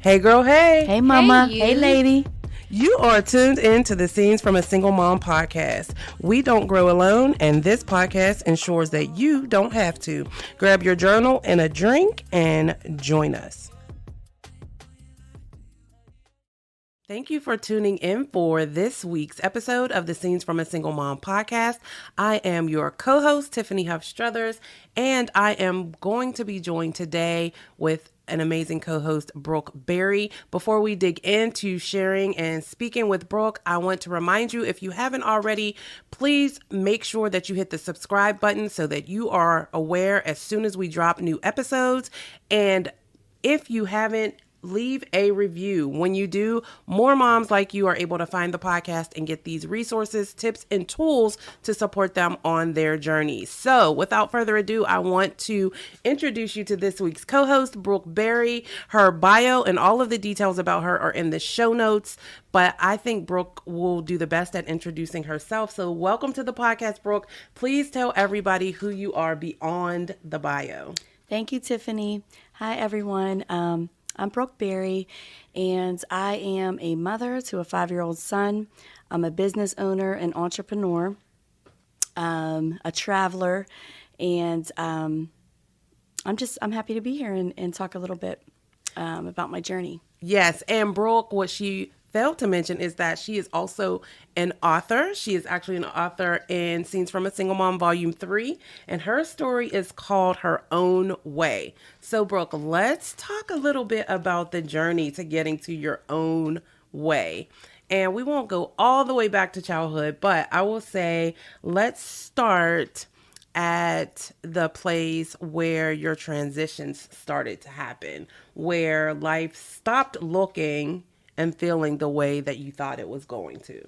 Hey girl, hey. Hey mama. Hey, you. Hey lady. You are tuned in to the Scenes from a Single Mom podcast. We don't grow alone, and this podcast ensures that you don't have to. Grab your journal and a drink and join us. Thank you for tuning in for this week's episode of the Scenes from a Single Mom podcast. I am your co-host, Tiffany Huff Struthers, and I am going to be joined today with an amazing co-host, Brooke Berry. Before we dig into sharing and speaking with Brooke, I want to remind you, if you haven't already, please make sure that you hit the subscribe button so that you are aware as soon as we drop new episodes. And if you haven't, leave a review. When you do, more moms like you are able to find the podcast and get these resources, tips, and tools to support them on their journeys. So without further ado, I want to introduce you to this week's co-host, Brooke Berry. Her bio and all of the details about her are in the show notes, but I think Brooke will do the best at introducing herself. So welcome to the podcast, Brooke. Please tell everybody who you are beyond the bio. Thank you, Tiffany. Hi, everyone. I'm Brooke Berry, and I am a mother to a 5-year-old son. I'm a business owner and entrepreneur, a traveler, and I'm happy to be here and talk a little bit about my journey. Yes, and Brooke, what she failed to mention is that she is also an author. She is actually an author in Scenes from a Single Mom Volume 3, and her story is called Her Own Way. So, Brooke, let's talk a little bit about the journey to getting to your own way. And we won't go all the way back to childhood, but I will say let's start at the place where your transitions started to happen, where life stopped looking and feeling the way that you thought it was going to.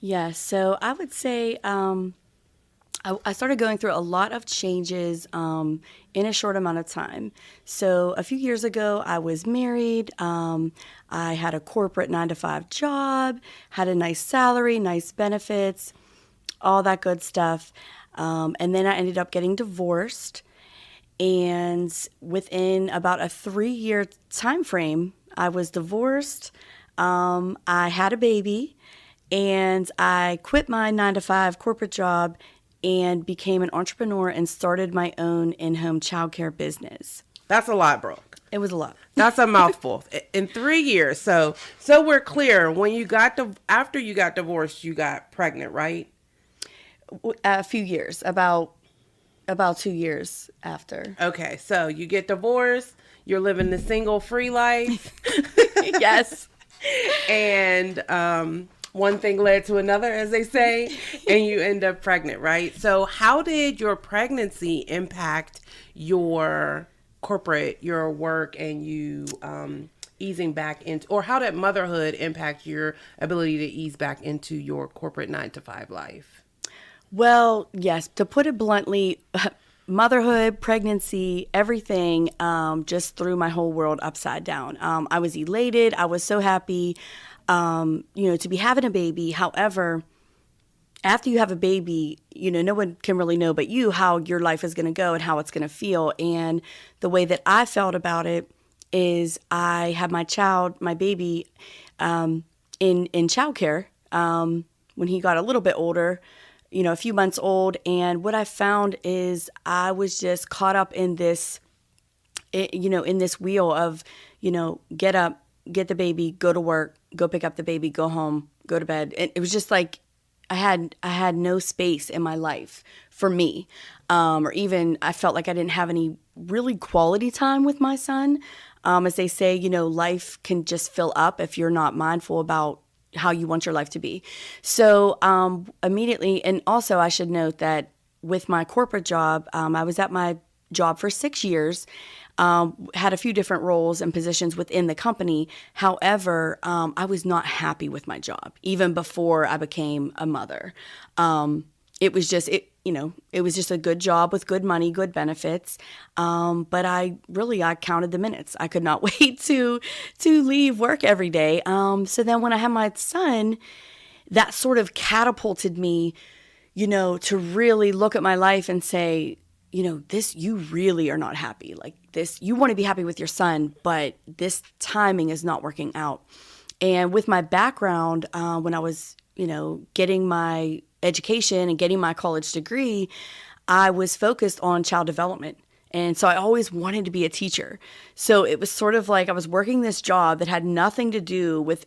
Yeah, so I would say I started going through a lot of changes in a short amount of time. So a few years ago, I was married. I had a corporate 9-to-5 job, had a nice salary, nice benefits, all that good stuff. And then I ended up getting divorced. And within about a 3-year time frame, I was divorced. I had a baby, and I quit my 9-to-5 corporate job and became an entrepreneur and started my own in-home childcare business. That's a lot, Brooke. It was a lot. That's a mouthful. In 3 years. So we're clear. When you after you got divorced, you got pregnant, right? A few years, about 2 years after. Okay, so you get divorced. You're living the single free life. Yes. And one thing led to another, as they say, and you end up pregnant, right? So how did your pregnancy impact your work, and you easing back into, or how did motherhood impact your ability to ease back into your corporate 9-to-5 life? Well, yes, to put it bluntly, motherhood, pregnancy, everything just threw my whole world upside down. I was elated. I was so happy, to be having a baby. However, after you have a baby, no one can really know but you how your life is going to go and how it's going to feel. And the way that I felt about it is I had my baby, in childcare when he got a little bit older, a few months old. And what I found is I was just caught up in this, in this wheel of, get up, get the baby, go to work, go pick up the baby, go home, go to bed. And it was just like I had no space in my life for me. Or even I felt like I didn't have any really quality time with my son. As they say, life can just fill up if you're not mindful about how you want your life to be. So immediately, and also I should note that with my corporate job, I was at my job for 6 years, had a few different roles and positions within the company. However, I was not happy with my job, even before I became a mother. It was just a good job with good money, good benefits. But I counted the minutes. I could not wait to leave work every day. So then when I had my son, that sort of catapulted me, to really look at my life and say, this, you really are not happy. Like this, you want to be happy with your son, but this timing is not working out. And with my background, when I was, getting my education and getting my college degree, I was focused on child development. And so I always wanted to be a teacher. So it was sort of like I was working this job that had nothing to do with,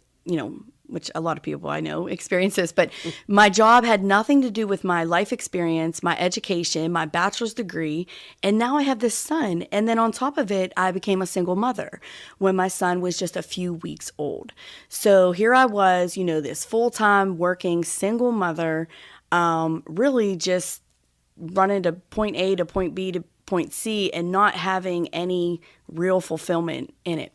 which a lot of people I know experience this, but my job had nothing to do with my life experience, my education, my bachelor's degree. And now I have this son. And then on top of it, I became a single mother when my son was just a few weeks old. So here I was, this full-time working single mother, really just running to point A to point B to point C and not having any real fulfillment in it.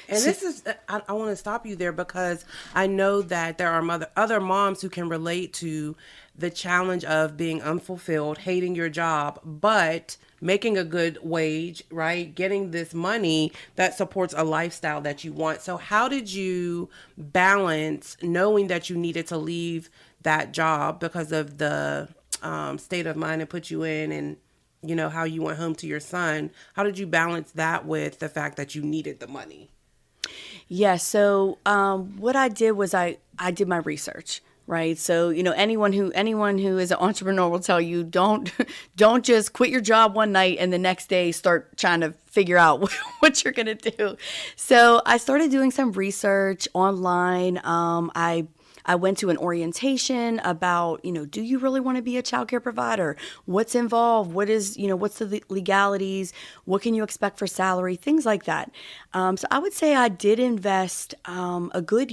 And this is, I want to stop you there because I know that there are other moms who can relate to the challenge of being unfulfilled, hating your job, but making a good wage, right? Getting this money that supports a lifestyle that you want. So how did you balance knowing that you needed to leave that job because of the state of mind it put you in, and how you went home to your son? How did you balance that with the fact that you needed the money? Yeah, so what I did was I did my research, right? So, anyone who is an entrepreneur will tell you don't just quit your job one night and the next day start trying to figure out what you're going to do. So, I started doing some research online. I went to an orientation about, do you really want to be a childcare provider? What's involved? What's the legalities? What can you expect for salary? Things like that. So I would say I did invest a good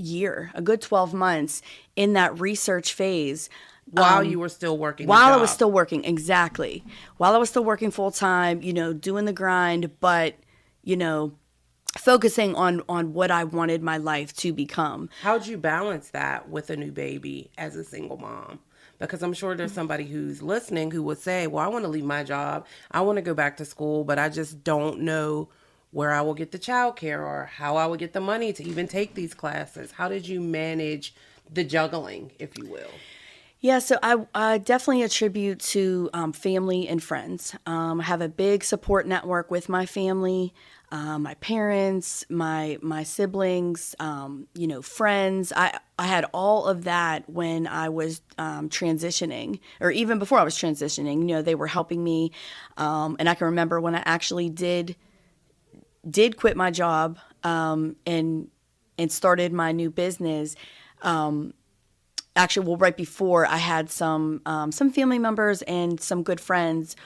12 months in that research phase. While you were still working. While I was still working, exactly. While I was still working full time, doing the grind, but, focusing on what I wanted my life to become. How'd you balance that with a new baby as a single mom? Because I'm sure there's somebody who's listening who would say, well, I want to leave my job. I want to go back to school, but I just don't know where I will get the childcare or how I will get the money to even take these classes. How did you manage the juggling, if you will? Yeah, so I definitely attribute to family and friends. I have a big support network with my family, my parents, my siblings, friends. I had all of that when I was transitioning, or even before I was transitioning. They were helping me, and I can remember when I actually did quit my job and started my new business. Actually, well, right before, I had some family members and some good friends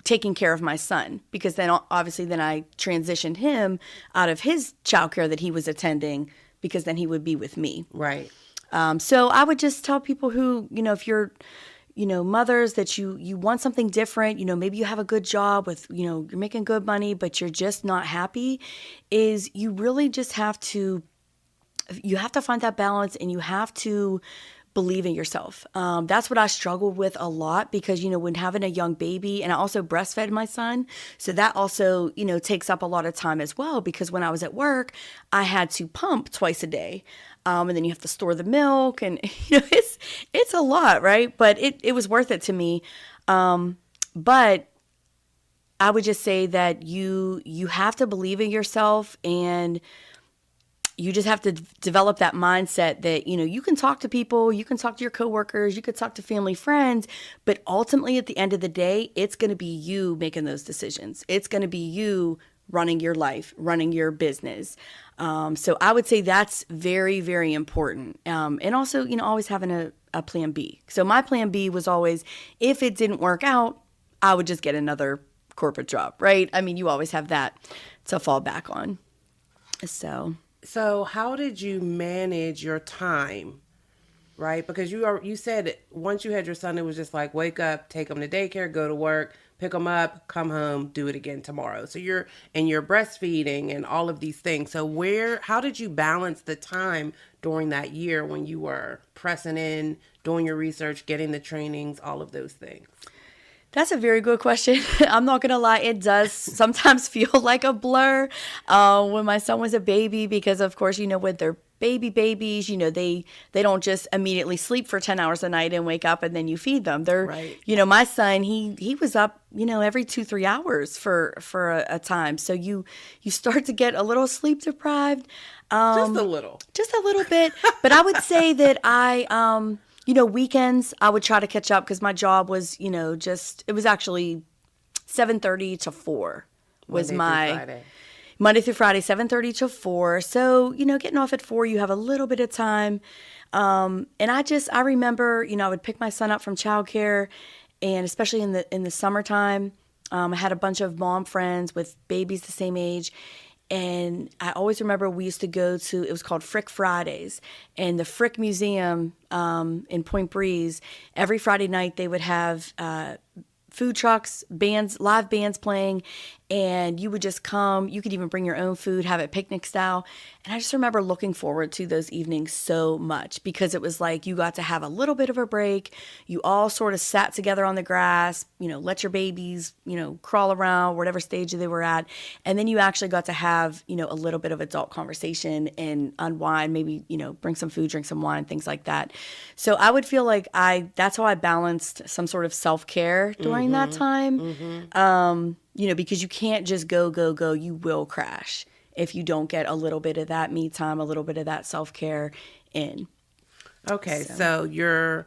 taking care of my son, because then obviously I transitioned him out of his childcare that he was attending, because then he would be with me. Right. So I would just tell people who, if you're, mothers, that you want something different, maybe you have a good job with, you're making good money, but you're just not happy, is you really just have to find that balance, and you have to believe in yourself. That's what I struggled with a lot, because, when having a young baby, and I also breastfed my son. So that also, takes up a lot of time as well, because when I was at work, I had to pump twice a day. And then you have to store the milk, and it's a lot, right? But it was worth it to me. But I would just say that you have to believe in yourself, and you just have to develop that mindset that, you can talk to people, you can talk to your coworkers, you could talk to family, friends, but ultimately at the end of the day, it's going to be you making those decisions. It's going to be you running your life, running your business. So I would say that's very, very important. And also, always having a plan B. So my plan B was always, if it didn't work out, I would just get another corporate job, right? I mean, you always have that to fall back on. So how did you manage your time, right? Because you said once you had your son, it was just like, wake up, take him to daycare, go to work, pick him up, come home, do it again tomorrow. So you're breastfeeding and all of these things. So how did you balance the time during that year when you were pressing in, doing your research, getting the trainings, all of those things? That's a very good question. I'm not going to lie. It does sometimes feel like a blur when my son was a baby because, of course, when they're babies, they don't just immediately sleep for 10 hours a night and wake up and then you feed them. They're, Right. my son, he was up, every 2-3 hours for a time. So you start to get a little sleep deprived. Just a little. Just a little bit. But I would say that weekends I would try to catch up because my job was, it was actually 7:30 to 4 was Monday through Friday, 7:30 to 4. So, getting off at 4, you have a little bit of time. And I remember, I would pick my son up from childcare, and especially in the summertime, I had a bunch of mom friends with babies the same age. And I always remember we used to go to, it was called Frick Fridays. And the Frick Museum in Point Breeze, every Friday night they would have food trucks, live bands playing, and you would just come. You could even bring your own food, have it picnic style. And I just remember looking forward to those evenings so much because it was like you got to have a little bit of a break. You all sort of sat together on the grass, let your babies, crawl around, whatever stage they were at. And then you actually got to have, a little bit of adult conversation and unwind, maybe, bring some food, drink some wine, things like that. So I would feel like that's how I balanced some sort of self-care during that time. Because you can't just go. You will crash if you don't get a little bit of that me time, a little bit of that self-care in. Okay, so you're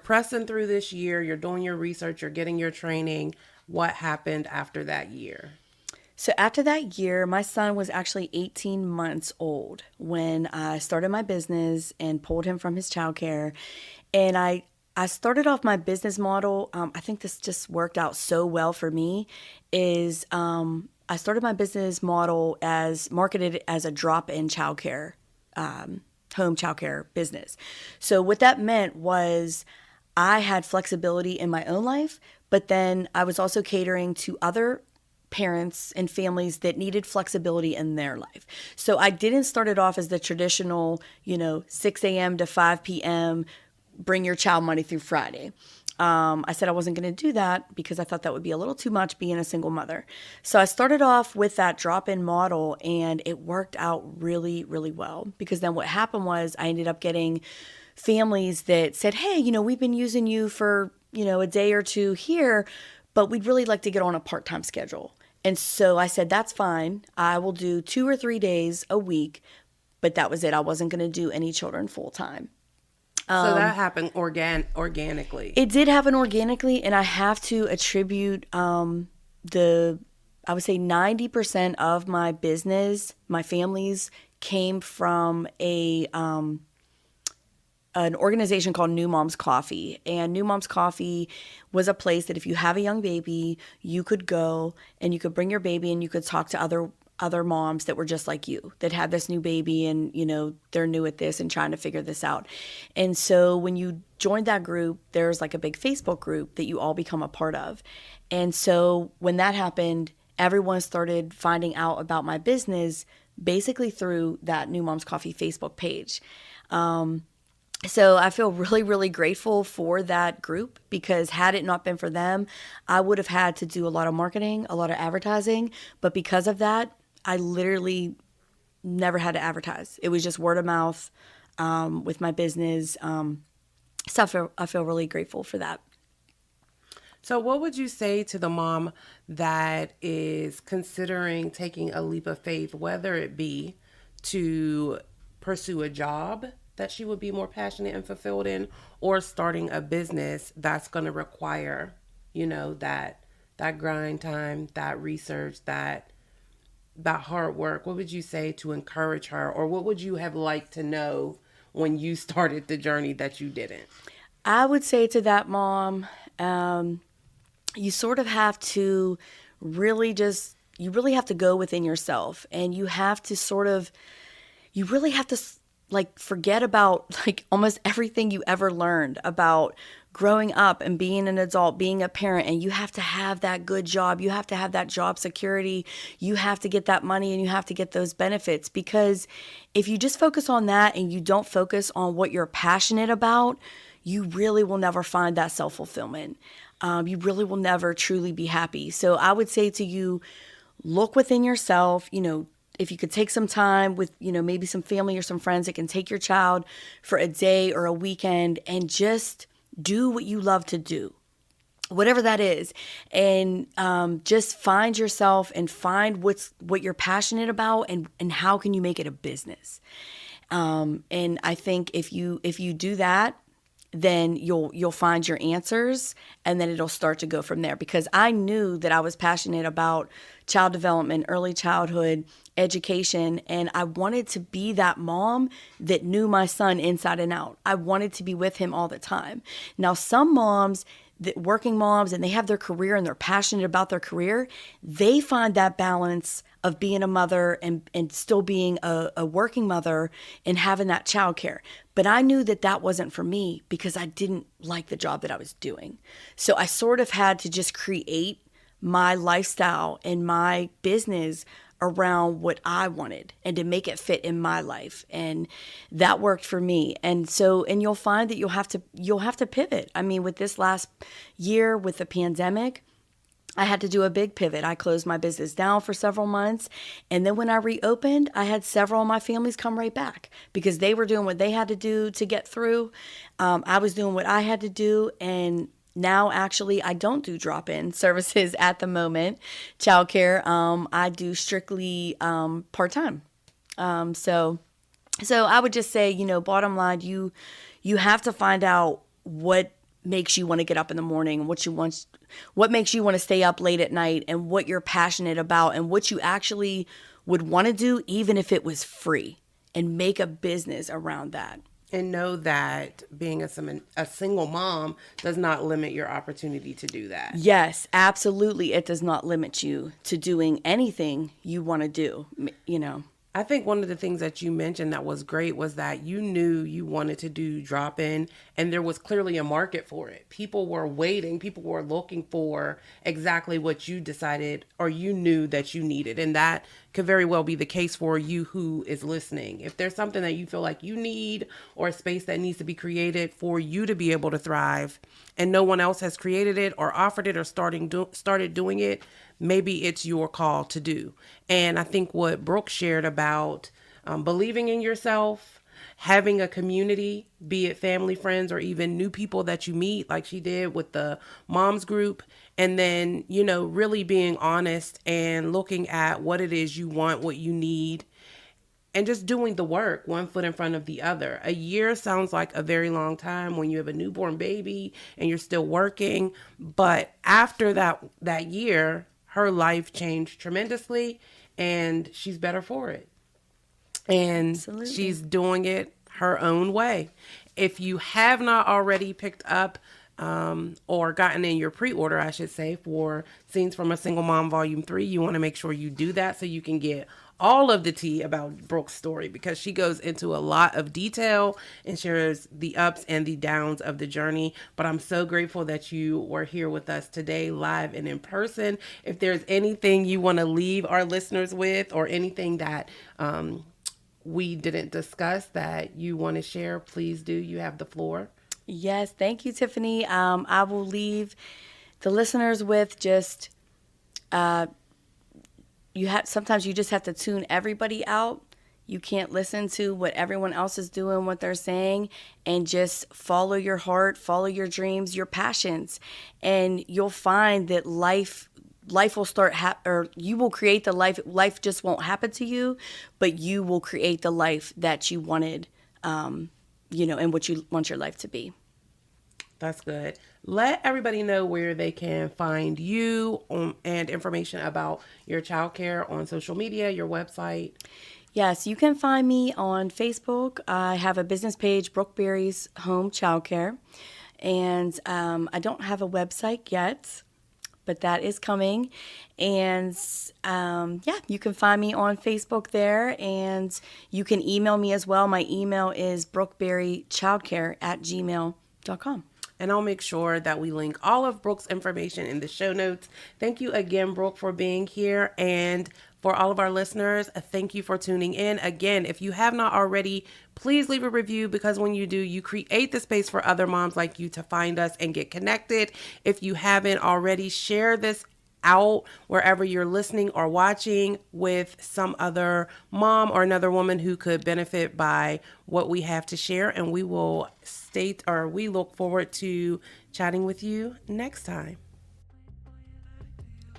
pressing through this year, you're doing your research, you're getting your training. What happened after that year? So after that year, my son was actually 18 months old when I started my business and pulled him from his childcare. And I started off my business model. I think this just worked out so well for me. I started my business model as marketed as a drop-in childcare, home childcare business. So what that meant was I had flexibility in my own life, but then I was also catering to other parents and families that needed flexibility in their life. So I didn't start it off as the traditional, 6 a.m. to 5 p.m. bring your child Monday through Friday. I said I wasn't going to do that because I thought that would be a little too much being a single mother. So I started off with that drop-in model and it worked out really, really well because then what happened was I ended up getting families that said, hey, we've been using you for, a day or two here, but we'd really like to get on a part-time schedule. And so I said, that's fine. I will do 2 or 3 days a week, but that was it. I wasn't going to do any children full-time. So that happened organically. It did happen organically, and I have to attribute I would say 90% of my business, my family's, came from an organization called New Mom's Coffee. And New Mom's Coffee was a place that if you have a young baby, you could go and you could bring your baby and you could talk to other moms that were just like you, that had this new baby and, they're new at this and trying to figure this out. And so when you joined that group, there's like a big Facebook group that you all become a part of. And so when that happened, everyone started finding out about my business basically through that New Mom's Coffee Facebook page. So I feel really, really grateful for that group because had it not been for them, I would have had to do a lot of marketing, a lot of advertising. But because of that, I literally never had to advertise. It was just word of mouth with my business. So I feel really grateful for that. So what would you say to the mom that is considering taking a leap of faith, whether it be to pursue a job that she would be more passionate and fulfilled in, or starting a business that's going to require, that grind time, that research, that hard work? What would you say to encourage her, or what would you have liked to know when you started the journey that you didn't? I would say to that mom, you sort of have to really have to go within yourself, and you really have to forget about almost everything you ever learned about growing up and being an adult, being a parent, and you have to have that good job. You have to have that job security. You have to get that money and you have to get those benefits, because if you just focus on that and you don't focus on what you're passionate about, you really will never find that self-fulfillment. you really will never truly be happy. So I would say to you, look within yourself, if you could take some time with, maybe some family or some friends that can take your child for a day or a weekend and just do what you love to do, whatever that is, and just find yourself and find what you're passionate about, and how can you make it a business. And I think if you do that, then you'll find your answers, and then it'll start to go from there. Because I knew that I was passionate about child development, early childhood education, and I wanted to be that mom that knew my son inside and out. I wanted to be with him all the time. Now, some moms, working moms, and they have their career and they're passionate about their career, they find that balance of being a mother and still being a working mother and having that childcare. But I knew that that wasn't for me because I didn't like the job that I was doing. So I sort of had to just create my lifestyle and my business around what I wanted and to make it fit in my life. And that worked for me. And you'll find that you'll have to pivot. I mean, with this last year with the pandemic, I had to do a big pivot. I closed my business down for several months. And then when I reopened, I had several of my families come right back because they were doing what they had to do to get through. I was doing what I had to do. And now, actually, I don't do drop-in services at the moment, childcare. I do strictly part-time. So I would just say, bottom line, you have to find out what makes you want to get up in the morning, what makes you want to stay up late at night, and what you're passionate about, and what you actually would want to do, even if it was free, and make a business around that. And know that being a single mom does not limit your opportunity to do that. Yes, absolutely. It does not limit you to doing anything you want to do, I think one of the things that you mentioned that was great was that you knew you wanted to do drop-in, and there was clearly a market for it. People were waiting. People were looking for exactly what you decided or you knew that you needed. And that could very well be the case for you who is listening. If there's something that you feel like you need, or a space that needs to be created for you to be able to thrive, and no one else has created it or offered it or started doing it, maybe it's your call to do. And I think what Brooke shared about believing in yourself, having a community, be it family, friends, or even new people that you meet, like she did with the moms group, and then, really being honest and looking at what it is you want, what you need, and just doing the work, one foot in front of the other. A year sounds like a very long time when you have a newborn baby and you're still working. But after that year, her life changed tremendously, and she's better for it. And Absolutely. she's doing it her own way. If you have not already picked up or gotten in your pre-order, I should say, for Scenes from a Single Mom Volume 3, you want to make sure you do that so you can get all of the tea about Brooke's story, because she goes into a lot of detail and shares the ups and the downs of the journey. But I'm so grateful that you were here with us today, live and in person. If there's anything you want to leave our listeners with, or anything that we didn't discuss that you want to share, please do. You have the floor. Yes, thank you, Tiffany. I will leave the listeners with just sometimes you just have to tune everybody out. You can't listen to what everyone else is doing, what they're saying, and just follow your heart, follow your dreams, your passions, and you'll find that life will start or you will create the life. Life just won't happen to you, but you will create the life that you wanted, and what you want your life to be. That's good. Let everybody know where they can find you and information about your childcare on social media, your website. Yes, you can find me on Facebook. I have a business page, Brookberry's Home Childcare. And I don't have a website yet, but that is coming. And you can find me on Facebook there. And you can email me as well. My email is brookberrychildcare@gmail.com. And I'll make sure that we link all of Brooke's information in the show notes. Thank you again, Brooke, for being here. And For all of our listeners, thank you for tuning in. Again, if you have not already, please leave a review, because when you do, you create the space for other moms like you to find us and get connected. If you haven't already, share this out wherever you're listening or watching with some other mom or another woman who could benefit by what we have to share. And we we look forward to chatting with you next time.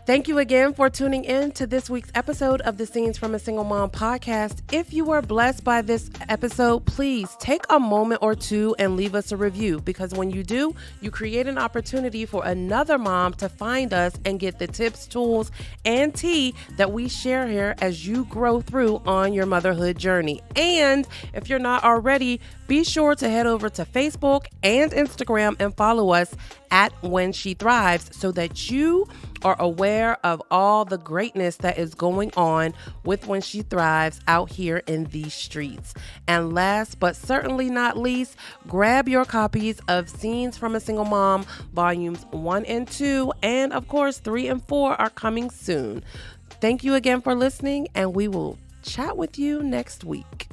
Thank you again for tuning in to this week's episode of the Scenes from a Single Mom podcast. If you were blessed by this episode, please take a moment or two and leave us a review, because when you do, you create an opportunity for another mom to find us and get the tips, tools, and tea that we share here as you grow through on your motherhood journey. And if you're not already, be sure to head over to Facebook and Instagram and follow us at When She Thrives, so that you are aware of all the greatness that is going on with When She Thrives out here in these streets. And last but certainly not least, grab your copies of Scenes from a Single Mom, volumes 1 and 2, and of course 3 and 4 are coming soon. Thank you again for listening, and we will chat with you next week.